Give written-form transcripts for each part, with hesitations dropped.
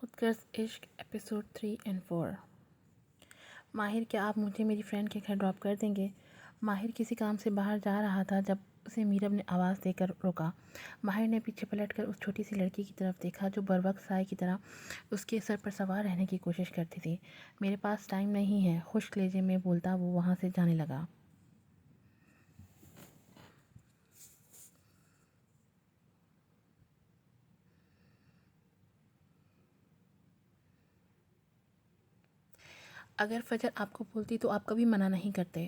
خودغرض عشق episode 3 and 4۔ ماہر، کیا آپ مجھے میری فرینڈ کے گھر ڈراپ کر دیں گے؟ ماہر کسی کام سے باہر جا رہا تھا جب اسے میرب نے آواز دے کر روکا۔ ماہر نے پیچھے پلٹ کر اس چھوٹی سی لڑکی کی طرف دیکھا جو بروقت سائے کی طرح اس کے سر پر سوار رہنے کی کوشش کرتی تھی۔ میرے پاس ٹائم نہیں ہے، خشک لہجے میں بولتا وہ وہاں سے جانے لگا۔ اگر فجر آپ کو بولتی تو آپ کبھی منع نہیں کرتے۔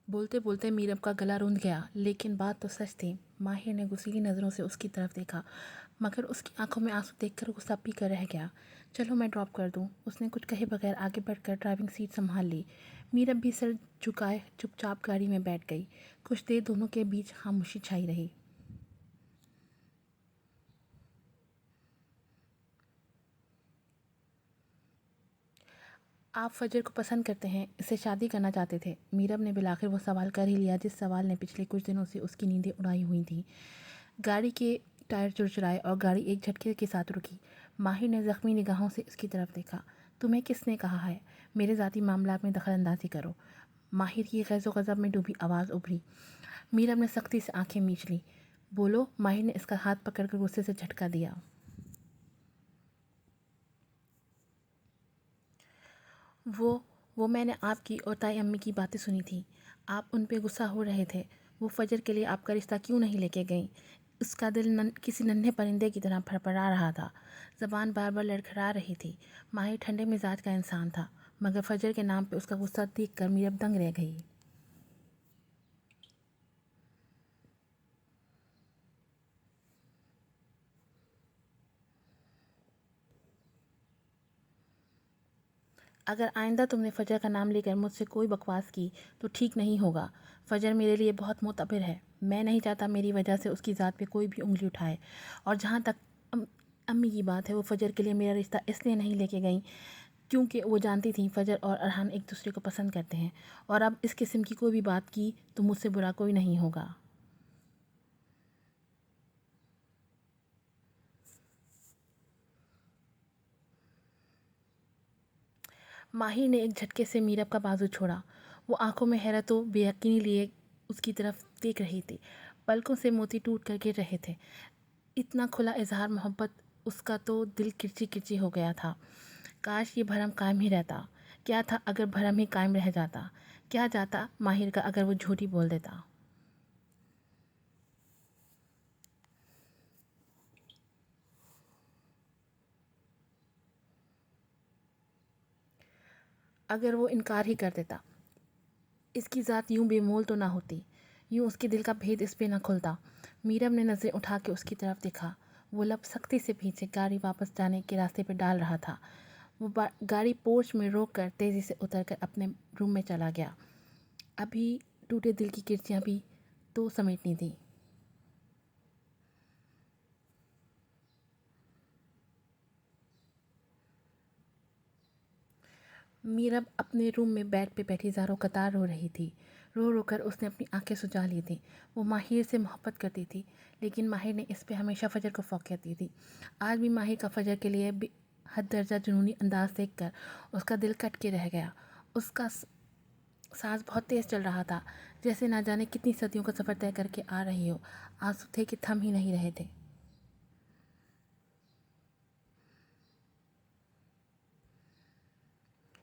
بولتے بولتے میرب کا گلا روندھ گیا، لیکن بات تو سچ تھی۔ ماہر نے غصیلی نظروں سے اس کی طرف دیکھا، مگر اس کی آنکھوں میں آنسو دیکھ کر غصہ پی کر رہ گیا۔ چلو میں ڈراپ کر دوں۔ اس نے کچھ کہے بغیر آگے بڑھ کر ڈرائیونگ سیٹ سنبھال لی۔ میرب بھی سر جھکائے چپ چاپ گاڑی میں بیٹھ گئی۔ کچھ دیر دونوں کے بیچ خاموشی چھائی رہی۔ آپ فجر کو پسند کرتے ہیں، اس سے شادی کرنا چاہتے تھے؟ میرب نے بالآخر وہ سوال کر ہی لیا جس سوال نے پچھلے کچھ دنوں سے اس کی نیندیں اڑائی ہوئی تھیں۔ گاڑی کے ٹائر چرچرائے اور گاڑی ایک جھٹکے کے ساتھ رکی۔ ماہر نے زخمی نگاہوں سے اس کی طرف دیکھا۔ تمہیں کس نے کہا ہے میرے ذاتی معاملات میں دخل اندازی کرو؟ ماہر کی غیظ و غضب میں ڈوبی آواز ابھری۔ میرب نے سختی سے آنکھیں میچ لیں۔ بولو، ماہر نے اس کا ہاتھ پکڑ کر غصے سے جھٹکا دیا۔ وہ میں نے آپ کی اور تائی امی کی باتیں سنی تھیں۔ آپ ان پہ غصہ ہو رہے تھے۔ وہ فجر کے لیے آپ کا رشتہ کیوں نہیں لے کے گئیں؟ اس کا دل کسی ننھے پرندے کی طرح پھڑپڑا رہا تھا، زبان بار بار لڑکھڑا رہی تھی۔ ماہر ٹھنڈے مزاج کا انسان تھا، مگر فجر کے نام پہ اس کا غصہ دیکھ کر میرب دنگ رہ گئی۔ اگر آئندہ تم نے فجر کا نام لے کر مجھ سے کوئی بکواس کی تو ٹھیک نہیں ہوگا۔ فجر میرے لیے بہت معتبر ہے۔ میں نہیں چاہتا میری وجہ سے اس کی ذات پہ کوئی بھی انگلی اٹھائے۔ اور جہاں تک امی کی بات ہے، وہ فجر کے لیے میرا رشتہ اس لیے نہیں لے کے گئیں کیونکہ وہ جانتی تھیں فجر اور ارحان ایک دوسرے کو پسند کرتے ہیں، اور اب اس قسم کی کوئی بھی بات کی تو مجھ سے برا کوئی نہیں ہوگا۔ ماہر نے ایک جھٹکے سے میرب کا بازو چھوڑا۔ وہ آنکھوں میں حیرت و بے یقینی لیے اس کی طرف دیکھ رہی تھی۔ پلکوں سے موتی ٹوٹ کر گر رہے تھے۔ اتنا کھلا اظہار محبت اس کا تو دل کرچی کرچی ہو گیا تھا۔ کاش یہ بھرم قائم ہی رہتا۔ کیا تھا اگر بھرم ہی قائم رہ جاتا؟ کیا جاتا ماہر کا اگر وہ جھوٹی بول دیتا؟ اگر وہ انکار ہی کر دیتا؟ اس کی ذات یوں بے مول تو نہ ہوتی، یوں اس کے دل کا بھید اس پہ نہ کھلتا۔ میرب نے نظریں اٹھا کے اس کی طرف دیکھا۔ وہ لب سختی سے پیچھے گاڑی واپس جانے کے راستے پہ ڈال رہا تھا۔ وہ گاڑی پورچ میں روک کر تیزی سے اتر کر اپنے روم میں چلا گیا۔ ابھی ٹوٹے دل کی کرچیاں بھی تو سمیٹنی تھیں۔ میرب اپنے روم میں بیڈ پہ بیٹھی زاروں قطار رو رہی تھی۔ رو رو کر اس نے اپنی آنکھیں سجا لی تھیں۔ وہ ماہر سے محبت کرتی تھی، لیکن ماہر نے اس پہ ہمیشہ فجر کو فوقیت دی تھی۔ آج بھی ماہر کا فجر کے لیے حد درجہ جنونی انداز دیکھ کر اس کا دل کٹ کے رہ گیا۔ اس کا سانس بہت تیز چل رہا تھا، جیسے نہ جانے کتنی صدیوں کا سفر طے کر کے آ رہی ہو۔ آنسو تھے کہ تھم ہی نہیں رہے تھے۔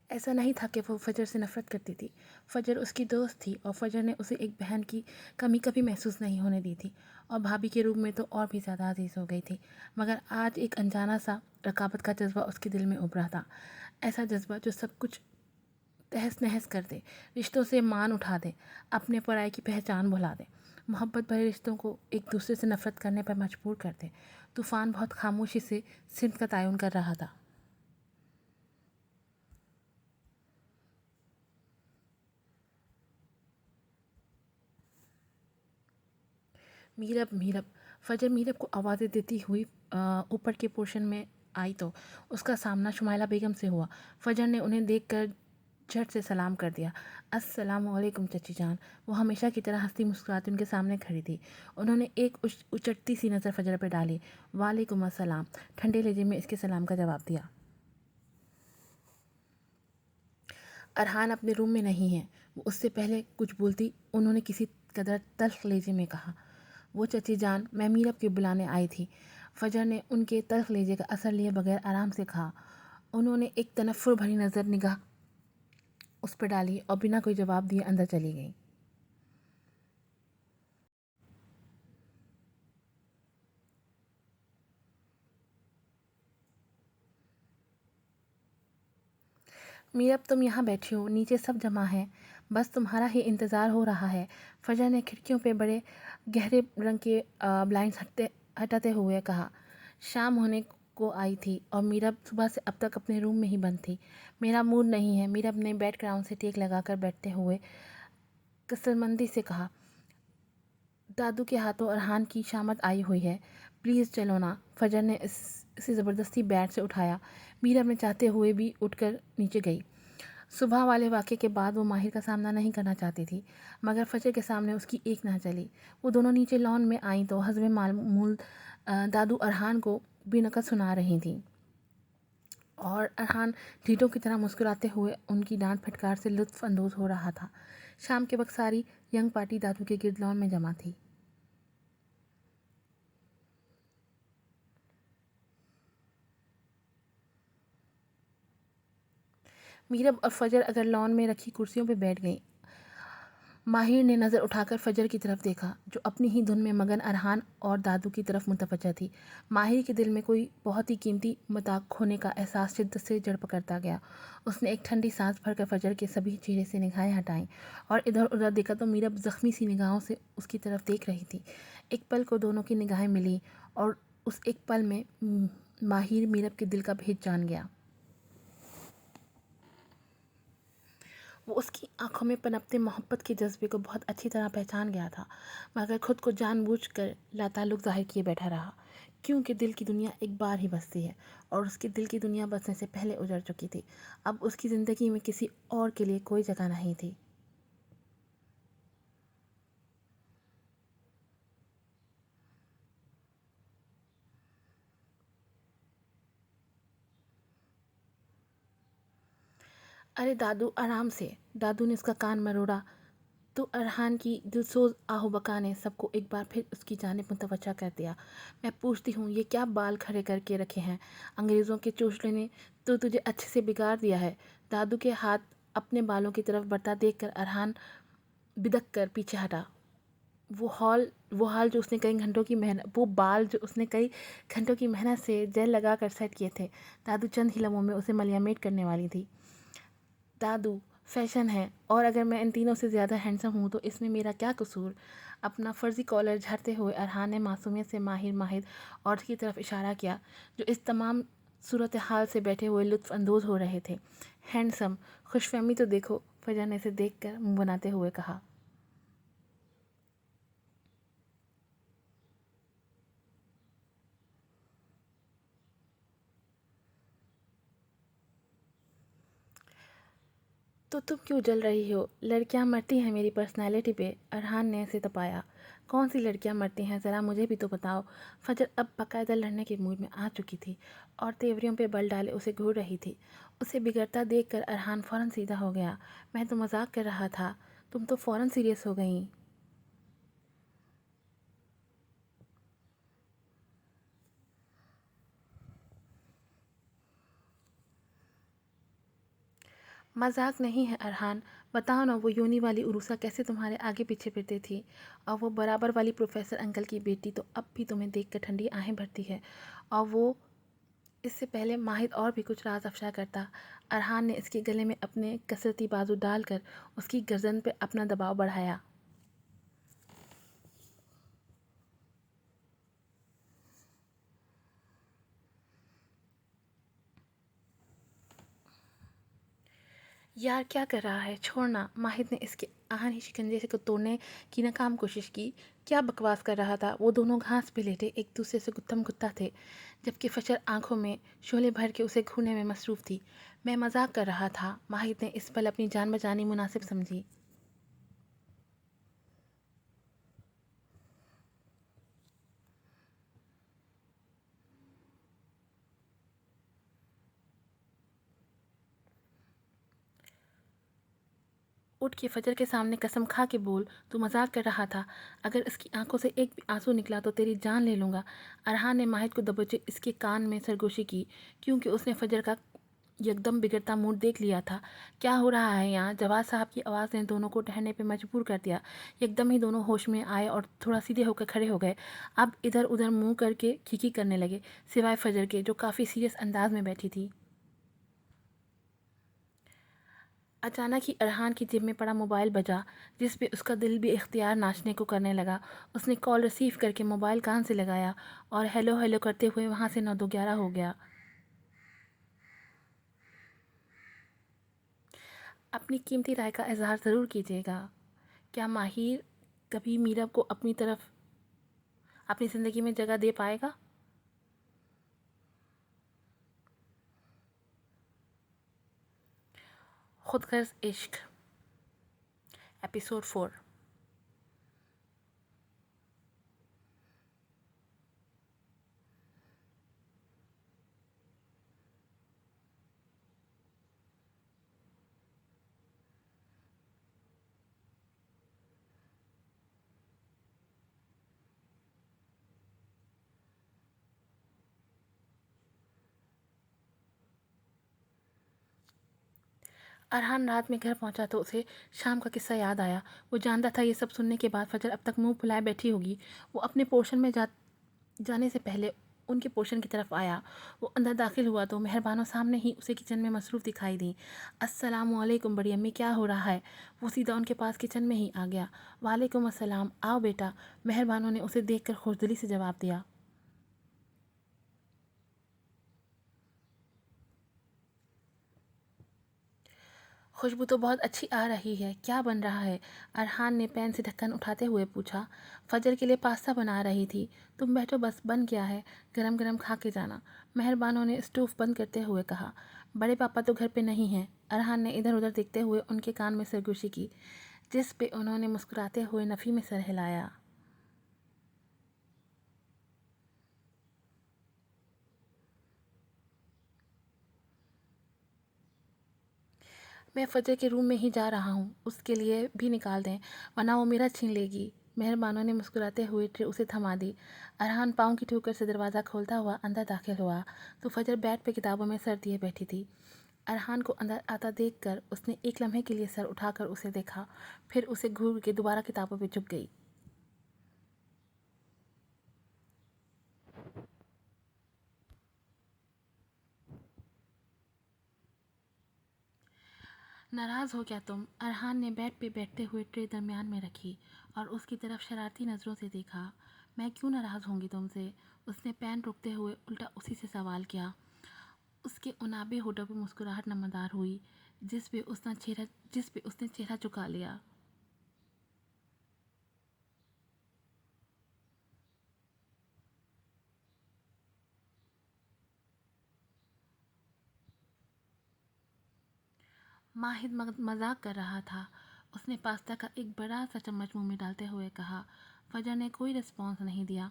ایسا نہیں تھا کہ وہ فجر سے نفرت کرتی تھی۔ فجر اس کی دوست تھی اور فجر نے اسے ایک بہن کی کمی کبھی محسوس نہیں ہونے دی تھی، اور بھابھی کے روپ میں تو اور بھی زیادہ عزیز ہو گئی تھی۔ مگر آج ایک انجانا سا رقابت کا جذبہ اس کے دل میں ابھرا تھا، ایسا جذبہ جو سب کچھ تہس نہس کر دے، رشتوں سے مان اٹھا دے، اپنے پرائے کی پہچان بھلا دے، محبت بھرے رشتوں کو ایک دوسرے سے نفرت کرنے پر مجبور کر دے۔ طوفان بہت خاموشی سے سمت کا تعین کر رہا تھا۔ میرب فجر میرب کو آوازیں دیتی ہوئی اوپر کے پورشن میں آئی تو اس کا سامنا شمائلہ بیگم سے ہوا۔ فجر نے انہیں دیکھ کر झट से सलाम कर दिया। अस्सलामु अलैकुम चची जान। वो हमेशा की तरह हंसती मुस्कुराती उनके सामने खड़ी थी। उन्होंने एक उचटती सी नज़र फजर पर डाली। वालेकुम अस्सलाम, ठंडे लहजे में इसके सलाम का जवाब दिया। अरहान अपने रूम में नहीं है। वो उससे पहले कुछ बोलती उन्होंने किसी कदर तल्ख लहजे में कहा, वो चची जान, मैं मीरब के बुलाने आई थी। फजर ने उनके तल्ख लहजे का असर लिए बगैर आराम से कहा। उन्होंने एक तनफ्फुर भरी नज़र निगाह उस पर डाली और बिना कोई जवाब दिए अंदर चली गई। मीरब, तुम यहाँ बैठी हो, नीचे सब जमा है, बस तुम्हारा ही इंतज़ार हो रहा है। फजर ने खिड़कियों पे बड़े गहरे रंग के ब्लाइंड्स हटाते हुए कहा। शाम होने को आई थी और मीरब सुबह से अब तक अपने रूम में ही बंद थी। मेरा मूड नहीं है, मीरब ने बेड ग्राउंड से टेक लगाकर बैठते हुए कसरमंदी से कहा। दादू के हाथों अरहान की शामत आई हुई है, प्लीज़ चलो ना। फजर ने इसे ज़बरदस्ती बेड से उठाया। मीरब ने चाहते हुए भी उठकर नीचे गई। सुबह वाले वाक़े के बाद वो माहिर का सामना नहीं करना चाहती थी, मगर फजर के सामने उसकी एक ना चली। वो दोनों नीचे लॉन में आईं तो हस्बे मामूल दादू अरहान को बेनकल सुना रही थी और अरहान ढीठों की तरह मुस्कुराते हुए उनकी डांट फटकार से लुत्फ़ अंदोज़ हो रहा था। शाम के वक्त सारी यंग पार्टी दादू के गिर्द लॉन में जमा थी। मीरब और फजर अगर लॉन में रखी कुर्सियों पर बैठ गईं। माहिर ने नज़र उठाकर फजर की तरफ देखा, जो अपनी ही धुन में मगन अरहान और दादू की तरफ मुतवज्जा थी। माहिर के दिल में कोई बहुत ही कीमती मता खोने का एहसास शिद्दत से जड़ पकड़ता गया। उसने एक ठंडी सांस भरकर फजर के सभी चेहरे से निगाहें हटाईं और इधर उधर देखा तो मीरब ज़ख्मी सी निगाहों से उसकी तरफ देख रही थी। एक पल को दोनों की निगाहें मिली और उस एक पल में माहिर मीरब के दिल का भेद जान गया। वो उसकी आंखों में पनपते मोहब्बत के जज्बे को बहुत अच्छी तरह पहचान गया था, मगर खुद को जानबूझकर लाताल्लुक़ ज़ाहिर किए बैठा रहा, क्योंकि दिल की दुनिया एक बार ही बसती है और उसके दिल की दुनिया बसने से पहले उजड़ चुकी थी। अब उसकी ज़िंदगी में किसी और के लिए कोई जगह नहीं थी। अरे दादू, आराम से। दादू ने उसका कान मरोड़ा तो अरहान की दिलसोज आहो-बका ने सबको एक बार फिर उसकी जानिब मुतवज्जा कर दिया। मैं पूछती हूँ, ये क्या बाल खड़े करके रखे हैं? अंग्रेज़ों के चोचले ने तो तुझे अच्छे से बिगाड़ दिया है। दादू के हाथ अपने बालों की तरफ बढ़ता देखकर अरहान बिदक कर पीछे हटा। वो बाल जो उसने कई घंटों की मेहनत से जेल लगा कर सेट किए थे, दादू चंद ही लम्हों में उसे मलियामेट करने वाली थी। दादू, फैशन है, और अगर मैं इन तीनों से ज़्यादा हैंडसम हूँ तो इसमें मेरा क्या कसूर? अपना फ़र्ज़ी कॉलर झाड़ते हुए अरहान ने मासूमियत से माहिर औरत की तरफ इशारा किया, जो इस तमाम सूरत हाल से बैठे हुए लुत्फ़ अंदोज़ हो रहे थे। हैंडसम? खुशफ़हमी तो देखो, फजर ने इसे देख कर मुँह बनाते हुए कहा। तो तुम क्यों जल रही हो? लड़कियां मरती हैं मेरी पर्सनैलिटी पे, अरहान ने इसे तपाया। कौन सी लड़कियां मरती हैं, ज़रा मुझे भी तो बताओ। फजर अब बाकायदा लड़ने के मूड में आ चुकी थी और तेवरियों पे बल डाले उसे घूर रही थी। उसे बिगड़ता देखकर अरहान फ़ौरन सीधा हो गया। मैं तो मजाक कर रहा था, तुम तो फ़ौरन सीरियस हो गई। मजाक नहीं है अरहान, बताओ ना, वो यूनी वाली उरूसा कैसे तुम्हारे आगे पीछे फिरती थी, और वो बराबर वाली प्रोफेसर अंकल की बेटी तो अब भी तुम्हें देख कर ठंडी आहें भरती है, और वो इससे पहले माहिर और भी कुछ राज अफ़शा करता। अरहान ने इसके गले में अपने कसरती बाजू डालकर उसकी गर्दन पर अपना दबाव बढ़ाया। यार क्या कर रहा है, छोड़ना। माहिद ने इसके आहनी शिकंजे से को तोड़ने की नाकाम कोशिश की। क्या बकवास कर रहा था। वो दोनों घास पे लेटे एक दूसरे से गुत्थम गुत्ता थे, जबकि फजर आंखों में शोले भर के उसे घूरने में मसरूफ़ थी। मैं मजाक कर रहा था, माहिद ने इस पल अपनी जान बचानी मुनासिब समझी। उठ के फजर के सामने कसम खा के बोल, तू मजाक कर रहा था। अगर इसकी आंखों से एक भी आंसू निकला तो तेरी जान ले लूँगा। अरहान ने माहिद को दबोचे इसके कान में सरगोशी की, क्योंकि उसने फजर का एकदम बिगड़ता मूड देख लिया था। क्या हो रहा है यहाँ? जवाद साहब की आवाज़ ने दोनों को ठहरने पे मजबूर कर दिया। एकदम ही दोनों होश में आए और थोड़ा सीधे होकर खड़े हो गए। अब इधर उधर मुंह करके खीखी करने लगे, सिवाय फजर के, जो काफ़ी सीरियस अंदाज में बैठी थी। अचानक ही अरहान की जेब में पड़ा मोबाइल बजा, जिस पे उसका दिल भी इख्तियार नाचने को करने लगा। उसने कॉल रिसीव करके मोबाइल कान से लगाया और हेलो हेलो करते हुए वहाँ से 9 2 11 हो गया। अपनी कीमती राय का इजहार ज़रूर कीजिएगा। क्या माहिर कभी मीरा को अपनी तरफ अपनी ज़िंदगी में जगह दे पाएगा? खुदगर्ज़ इश्क, एपिसोड 4। अरहान रात में घर पहुंचा तो उसे शाम का किस्सा याद आया। वो जानता था ये सब सुनने के बाद फजर अब तक मुंह फुलाए बैठी होगी। वो अपने पोर्शन में जाने से पहले उनके पोर्शन की तरफ आया। वो अंदर दाखिल हुआ तो मेहरबानों सामने ही उसे किचन में मसरूफ़ दिखाई दी। अस्सलामुअलैकुम बड़ी अम्मी, क्या हो रहा है? वो सीधा उनके पास किचन में ही आ गया। वालेकुम अस्सलाम, आओ बेटा, मेहरबानों ने उसे देखकर खुशदिली से जवाब दिया। खुशबू तो बहुत अच्छी आ रही है, क्या बन रहा है? अरहान ने पैन से ढक्कन उठाते हुए पूछा। फजर के लिए पास्ता बना रही थी। तुम बैठो, बस बन गया है, गरम गरम खा के जाना, मेहरबानों ने स्टोव बंद करते हुए कहा। बड़े पापा तो घर पे नहीं हैं। अरहान ने इधर उधर देखते हुए उनके कान में सरगोशी की, जिस पे उन्होंने मुस्कुराते हुए नफ़ी में सर हिलाया। मैं फ़जर के रूम में ही जा रहा हूँ, उसके लिए भी निकाल दें, वरना वो मेरा छीन लेगी। मेहरबानों ने मुस्कुराते हुए ट्रे उसे थमा दी। अरहान पाँव की ठोकर से दरवाज़ा खोलता हुआ अंदर दाखिल हुआ तो फ़जर बेड पे किताबों में सर दिए बैठी थी। अरहान को अंदर आता देखकर उसने एक लम्हे के लिए सर उठाकर उसे देखा, फिर उसे घूर के दोबारा किताबों पे झुक गई। नाराज़ हो क्या तुम? अरहान ने बेड पे बैठते हुए ट्रे दरमियान में रखी और उसकी तरफ शरारती नज़रों से देखा। मैं क्यों नाराज़ होंगी तुमसे? उसने पैन रोकते हुए उल्टा उसी से सवाल किया। उसके उनाबे होठों पे मुस्कुराहट नमदार हुई, जिस पे उसने चेहरा झुका लिया। माहिद मजाक कर रहा था, उसने पास्ता का एक बड़ा सा चम्मच मुंह में डालते हुए कहा। फजर ने कोई रिस्पॉन्स नहीं दिया।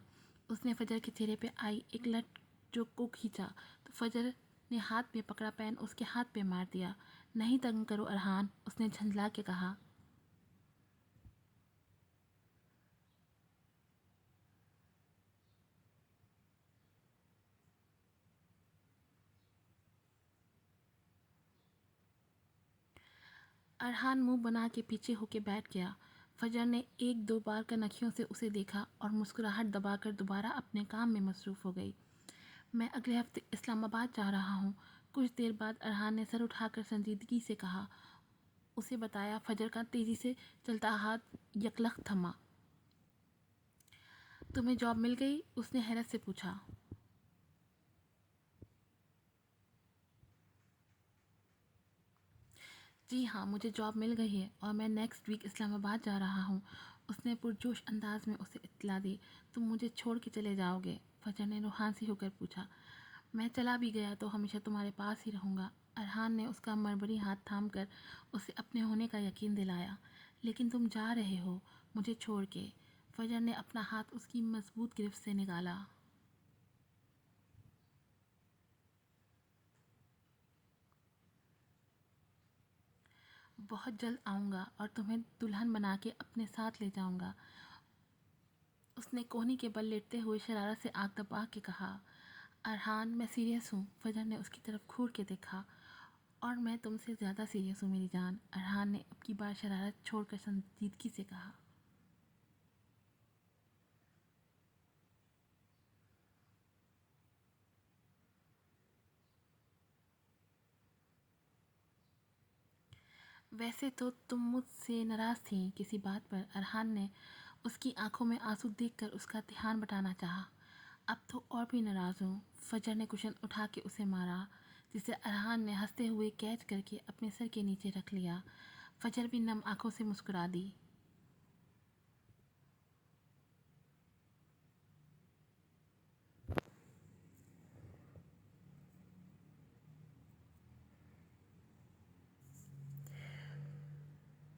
उसने फजर के चेहरे पे आई एक लट जो को खींचा तो फजर ने हाथ में पकड़ा पेन उसके हाथ पे मार दिया। नहीं तंग करो अरहान, उसने झंझला के कहा। अरहान मुंह बना के पीछे होके बैठ गया। फजर ने एक दो बार कनखियों से उसे देखा और मुस्कुराहट दबाकर दोबारा अपने काम में मसरूफ़ हो गई। मैं अगले हफ्ते इस्लामाबाद जा रहा हूँ, कुछ देर बाद अरहान ने सर उठाकर संजीदगी से कहा। उसे बताया। फजर का तेज़ी से चलता हाथ यकलख थमा। तुम्हें जॉब मिल गई? उसने हैरत से पूछा। جی ہاں، مجھے جاب مل گئی ہے اور میں نیکسٹ ویک اسلام آباد جا رہا ہوں۔ اس نے پرجوش انداز میں اسے اطلاع دی۔ تم مجھے چھوڑ کے چلے جاؤ گے؟ فجر نے روحانسی ہو کر پوچھا۔ میں چلا بھی گیا تو ہمیشہ تمہارے پاس ہی رہوں گا۔ ارحان نے اس کا مرمری ہاتھ تھام کر اسے اپنے ہونے کا یقین دلایا۔ لیکن تم جا رہے ہو مجھے چھوڑ کے۔ فجر نے اپنا ہاتھ اس کی مضبوط گرفت سے نکالا۔ بہت جلد آؤں گا اور تمہیں دلہن بنا کے اپنے ساتھ لے جاؤں گا، اس نے کوہنی کے بل لیٹتے ہوئے شرارت سے آنکھ دبا کے کہا۔ ارحان، میں سیریس ہوں۔ فجر نے اس کی طرف گھور کے دیکھا۔ اور میں تم سے زیادہ سیریس ہوں میری جان، ارحان نے اب کی بار شرارت چھوڑ کر سنجیدگی سے کہا۔ ویسے تو تم مجھ سے ناراض تھیں کسی بات پر، ارحان نے اس کی آنکھوں میں آنسو دیکھ کر اس کا دھیان بٹانا چاہا۔ اب تو اور بھی ناراض ہوں۔ فجر نے کشن اٹھا کے اسے مارا، جسے ارحان نے ہنستے ہوئے کیچ کر کے اپنے سر کے نیچے رکھ لیا۔ فجر بھی نم آنکھوں سے مسکرا دی۔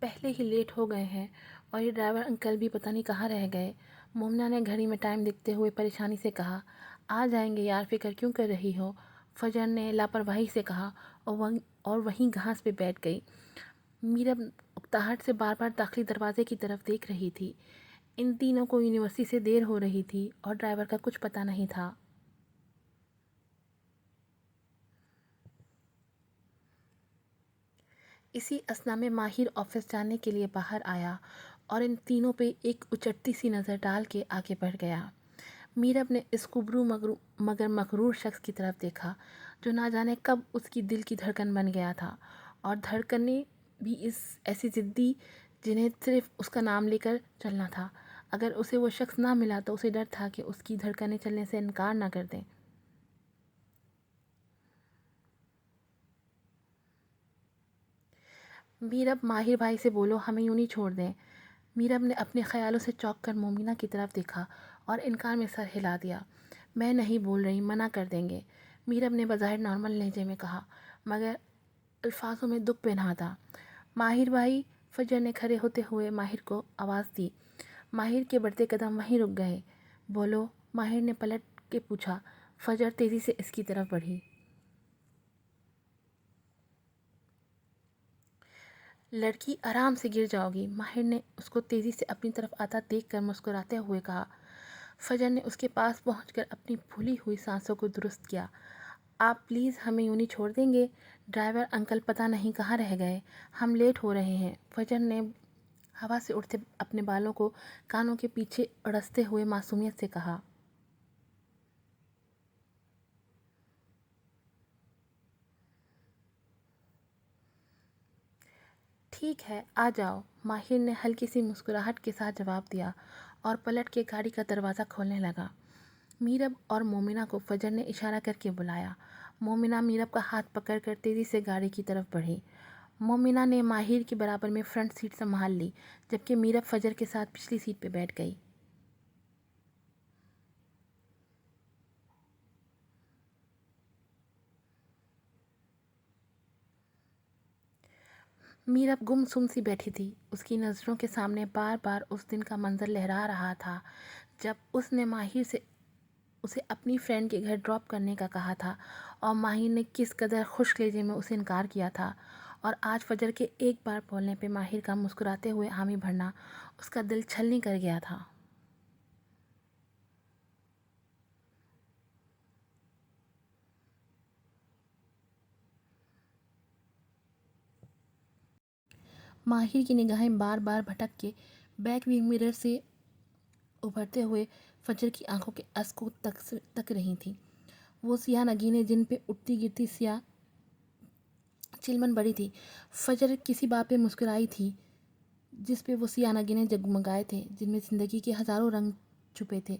پہلے ہی لیٹ ہو گئے ہیں اور یہ ڈرائیور انکل بھی پتہ نہیں کہاں رہ گئے، مومنہ نے گھڑی میں ٹائم دیکھتے ہوئے پریشانی سے کہا۔ آ جائیں گے یار، فکر کیوں کر رہی ہو؟ فجر نے لاپرواہی سے کہا اور وہیں گھاس پہ بیٹھ گئی۔ میرا اکتاہٹ سے بار بار داخلی دروازے کی طرف دیکھ رہی تھی۔ ان تینوں کو یونیورسٹی سے دیر ہو رہی تھی اور ڈرائیور کا کچھ پتہ نہیں تھا۔ اسی اثنا میں ماہر آفس جانے کے لیے باہر آیا اور ان تینوں پہ ایک اچٹتی سی نظر ڈال کے آگے بڑھ گیا۔ میرب نے اس کبرو مگر مغرور شخص کی طرف دیکھا جو نہ جانے کب اس کی دل کی دھڑکن بن گیا تھا، اور دھڑکنیں بھی ایسی ضدی جنہیں صرف اس کا نام لے کر چلنا تھا۔ اگر اسے وہ شخص نہ ملا تو اسے ڈر تھا کہ اس کی دھڑکنیں چلنے سے انکار نہ کر دیں۔ میرب، ماہر بھائی سے بولو ہمیں یوں نہیں چھوڑ دیں۔ میرب نے اپنے خیالوں سے چونک کر مومنہ کی طرف دیکھا اور انکار میں سر ہلا دیا۔ میں نہیں بول رہی، منع کر دیں گے، میرب نے بظاہر نارمل لہجے میں کہا، مگر الفاظوں میں دکھ بہنا تھا۔ ماہر بھائی، فجر نے کھڑے ہوتے ہوئے ماہر کو آواز دی۔ ماہر کے بڑھتے قدم وہیں رک گئے۔ بولو، ماہر نے پلٹ کے پوچھا۔ فجر تیزی سے اس کی طرف بڑھی۔ لڑکی، آرام سے گر جاؤ گی، ماہر نے اس کو تیزی سے اپنی طرف آتا دیکھ کر مسکراتے ہوئے کہا۔ فجر نے اس کے پاس پہنچ کر اپنی پھولی ہوئی سانسوں کو درست کیا۔ آپ پلیز ہمیں یوں نہیں چھوڑ دیں گے؟ ڈرائیور انکل پتہ نہیں کہاں رہ گئے، ہم لیٹ ہو رہے ہیں، فجر نے ہوا سے اڑتے اپنے بالوں کو کانوں کے پیچھے اڑستے ہوئے معصومیت سے کہا۔ ٹھیک ہے، آ جاؤ، ماہر نے ہلکی سی مسکراہٹ کے ساتھ جواب دیا اور پلٹ کے گاڑی کا دروازہ کھولنے لگا۔ میرب اور مومنہ کو فجر نے اشارہ کر کے بلایا۔ مومنہ میرب کا ہاتھ پکڑ کر تیزی سے گاڑی کی طرف بڑھی۔ مومنہ نے ماہر کے برابر میں فرنٹ سیٹ سنبھال لی، جبکہ میرب فجر کے ساتھ پچھلی سیٹ پہ بیٹھ گئی۔ میرب گم سم سی بیٹھی تھی، اس کی نظروں کے سامنے بار بار اس دن کا منظر لہرا رہا تھا جب اس نے ماہر سے اسے اپنی فرینڈ کے گھر ڈراپ کرنے کا کہا تھا، اور ماہر نے کس قدر خشک لہجے میں اسے انکار کیا تھا، اور آج فجر کے ایک بار بولنے پہ ماہر کا مسکراتے ہوئے حامی بھرنا اس کا دل چھلنی کر گیا تھا۔ ماہر کی نگاہیں بار بار بھٹک کے بیک ویو مرر سے ابھرتے ہوئے فجر کی آنکھوں کے اس کو تک رہی تھیں۔ وہ سیاہ نگینیں جن پہ اٹھتی گرتی سیاہ چلمن بڑی تھی۔ فجر کسی بات پہ مسکرائی تھی جس پہ وہ سیاہ نگینیں جگمگائے تھے، جن میں زندگی کے ہزاروں رنگ چھپے تھے۔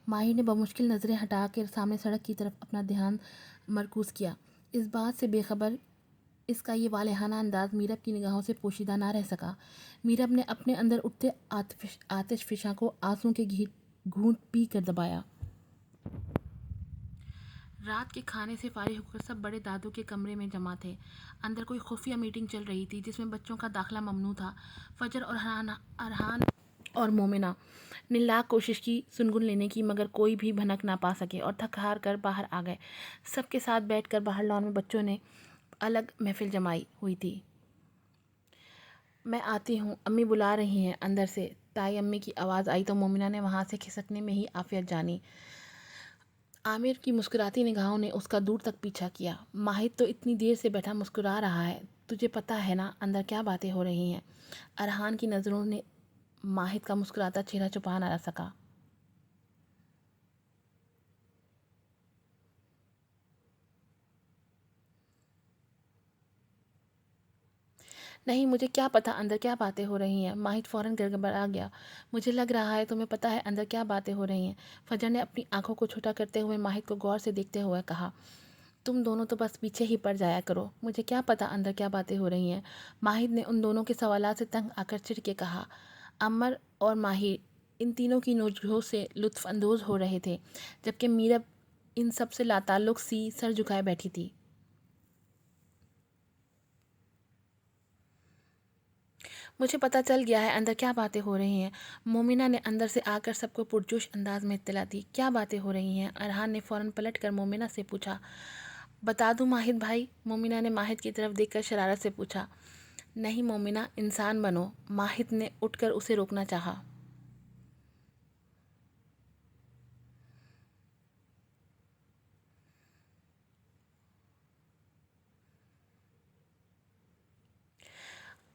ماہر نے بمشکل نظریں ہٹا کر سامنے سڑک کی طرف اپنا دھیان مرکوز کیا، اس بات سے بے خبر इसका ये वालेहाना अंदाज मीरब की निगाहों से पोशीदा ना रह सका। मीरब ने अपने अंदर उठते आतिशफिशा को आंसू के घूंट पी कर दबाया। रात के खाने से फारिग होकर सब बड़े दादू के कमरे में जमा थे। अंदर कोई खुफिया मीटिंग चल रही थी जिसमें बच्चों का दाखिला ममनू था। फजर और अरहान और मोमिना ने लाख कोशिश की सुनगुन लेने की, मगर कोई भी भनक ना पा सके और थक हार कर बाहर आ गए। सबके साथ बैठकर बाहर लॉन में बच्चों ने अलग महफिल जमाई हुई थी। मैं आती हूँ, अम्मी बुला रही हैं अंदर से। ताई अम्मी की आवाज़ आई तो मोमिना ने वहाँ से खिसकने में ही आफियत जानी। आमिर की मुस्कुराती निगाहों ने उसका दूर तक पीछा किया। माहिद तो इतनी देर से बैठा मुस्कुरा रहा है, तुझे पता है ना अंदर क्या बातें हो रही हैं। अरहान की नज़रों ने माहिद का मुस्कुराता चेहरा छुपा ना सका। नहीं, मुझे क्या पता अंदर क्या बातें हो रही हैं। माहिद फ़ौरन गड़बड़ा गया। मुझे लग रहा है तुम्हें पता है अंदर क्या बातें हो रही हैं। फजर ने अपनी आंखों को छोटा करते हुए माहिद को गौर से देखते हुए कहा। तुम दोनों तो बस पीछे ही पड़ जाया करो, मुझे क्या पता अंदर क्या बातें हो रही हैं। माहिद ने उन दोनों के सवालात से तंग आकर चिढ़ के कहा। अमर और माहिर इन तीनों की नोकझोंक से लुत्फ़ अंदोज़ हो रहे थे, जबकि मीरब इन सब से लाताल्लुक़ सी सर झुकाए बैठी थी। मुझे पता चल गया है अंदर क्या बातें हो रही हैं। मोमिना ने अंदर से आकर सबको पुरजोश अंदाज में इत्तला दी। क्या बातें हो रही हैं? अरहान ने फ़ौरन पलट कर मोमिना से पूछा। बता दूं माहिद भाई? मोमिना ने माहिद की तरफ देखकर शरारत से पूछा। नहीं मोमिना, इंसान बनो। माहिद ने उठकर उसे रोकना चाहा।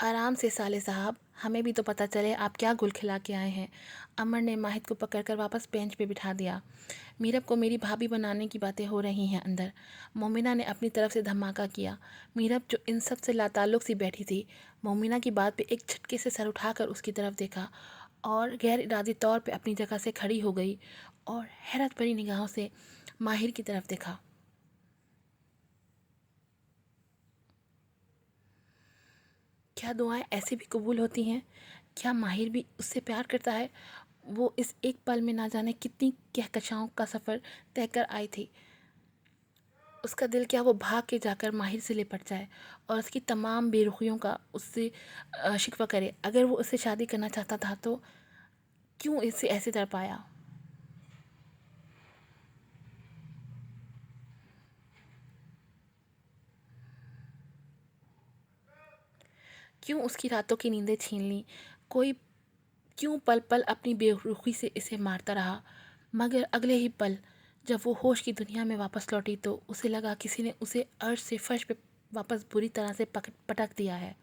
आराम से साले साहब, हमें भी तो पता चले आप क्या गुल खिला के आए हैं। अमर ने माहिद को पकड़कर वापस बेंच पे बिठा दिया। मीरब को मेरी भाभी बनाने की बातें हो रही हैं अंदर। मोमिना ने अपनी तरफ से धमाका किया। मीरब जो इन सब से लाताल्लुक़ सी बैठी थी, मोमिना की बात पे एक झटके से सर उठाकर उसकी तरफ देखा और गैर इरादी तौर पे अपनी जगह से खड़ी हो गई और हैरत भरी निगाहों से माहिर की तरफ देखा। क्या दुआएं ऐसे भी कबूल होती हैं? क्या माहिर भी उससे प्यार करता है? वो इस एक पल में ना जाने कितनी कहकशाओं का सफ़र तय कर आई थी। उसका दिल क्या वो भाग के जाकर माहिर से लिपट जाए और उसकी तमाम बेरुखियों का उससे शिकवा करे। अगर वो उससे शादी करना चाहता था तो क्यों इससे ऐसे तड़पाया? क्यों उसकी रातों की नींदें छीन ली? कोई क्यों पल पल अपनी बेरुखी से इसे मारता रहा? मगर अगले ही पल जब वो होश की दुनिया में वापस लौटी तो उसे लगा किसी ने उसे अर्श से फर्श पे वापस बुरी तरह से पटक दिया है।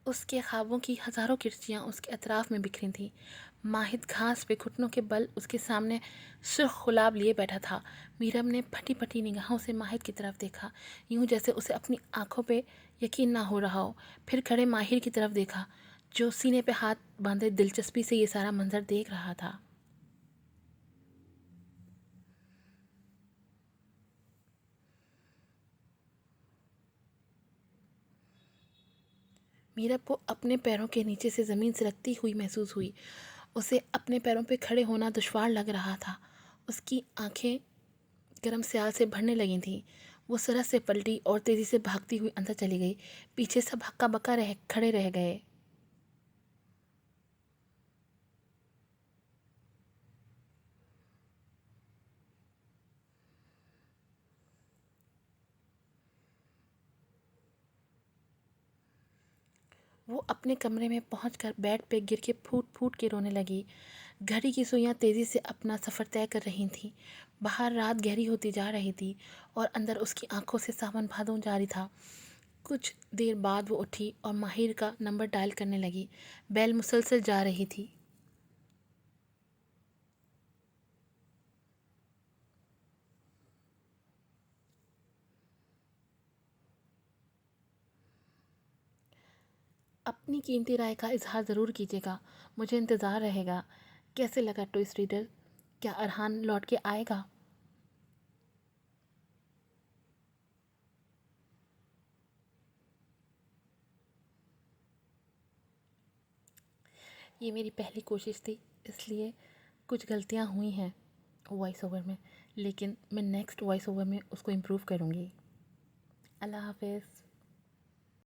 उसके ख्वाबों की हज़ारों किरचियाँ उसके अतराफ़ में बिखरी थीं। माहिद घास पे घुटनों के बल उसके सामने सुर्ख गुलाब लिए बैठा था। मीरब ने फटी फटी निगाहों से माहिद की तरफ देखा, यूं जैसे उसे अपनी आंखों पे यकीन ना हो रहा हो। फिर खड़े माहिर की तरफ देखा, जो सीने पे हाथ बांधे दिलचस्पी से ये सारा मंजर देख रहा था। मीरब को अपने पैरों के नीचे से ज़मीन सिरकती हुई महसूस हुई। उसे अपने पैरों पे खड़े होना दुश्वार लग रहा था। उसकी आंखें गर्म स्याल से भरने लगी थीं। वो सरस से पलटी और तेज़ी से भागती हुई अंदर चली गई। पीछे सब हक्का बक्का खड़े रह गए। वो अपने कमरे में पहुंचकर बेड पे गिर के फूट फूट के रोने लगी। घड़ी की सुइयां तेज़ी से अपना सफ़र तय कर रही थीं। बाहर रात गहरी होती जा रही थी और अंदर उसकी आंखों से सावन भादों जारी था। कुछ देर बाद वो उठी और माहिर का नंबर डायल करने लगी। बेल मुसलसल जा रही थी। اپنی قیمتی رائے کا اظہار ضرور کیجیے گا، مجھے انتظار رہے گا۔ کیسے لگا ٹوئسٹ ریڈر؟ کیا ارحان لوٹ کے آئے گا؟ یہ میری پہلی کوشش تھی، اس لیے کچھ غلطیاں ہوئی ہیں وائس اوور میں، لیکن میں نیکسٹ وائس اوور میں اس کو امپروو کروں گی۔ اللہ حافظ۔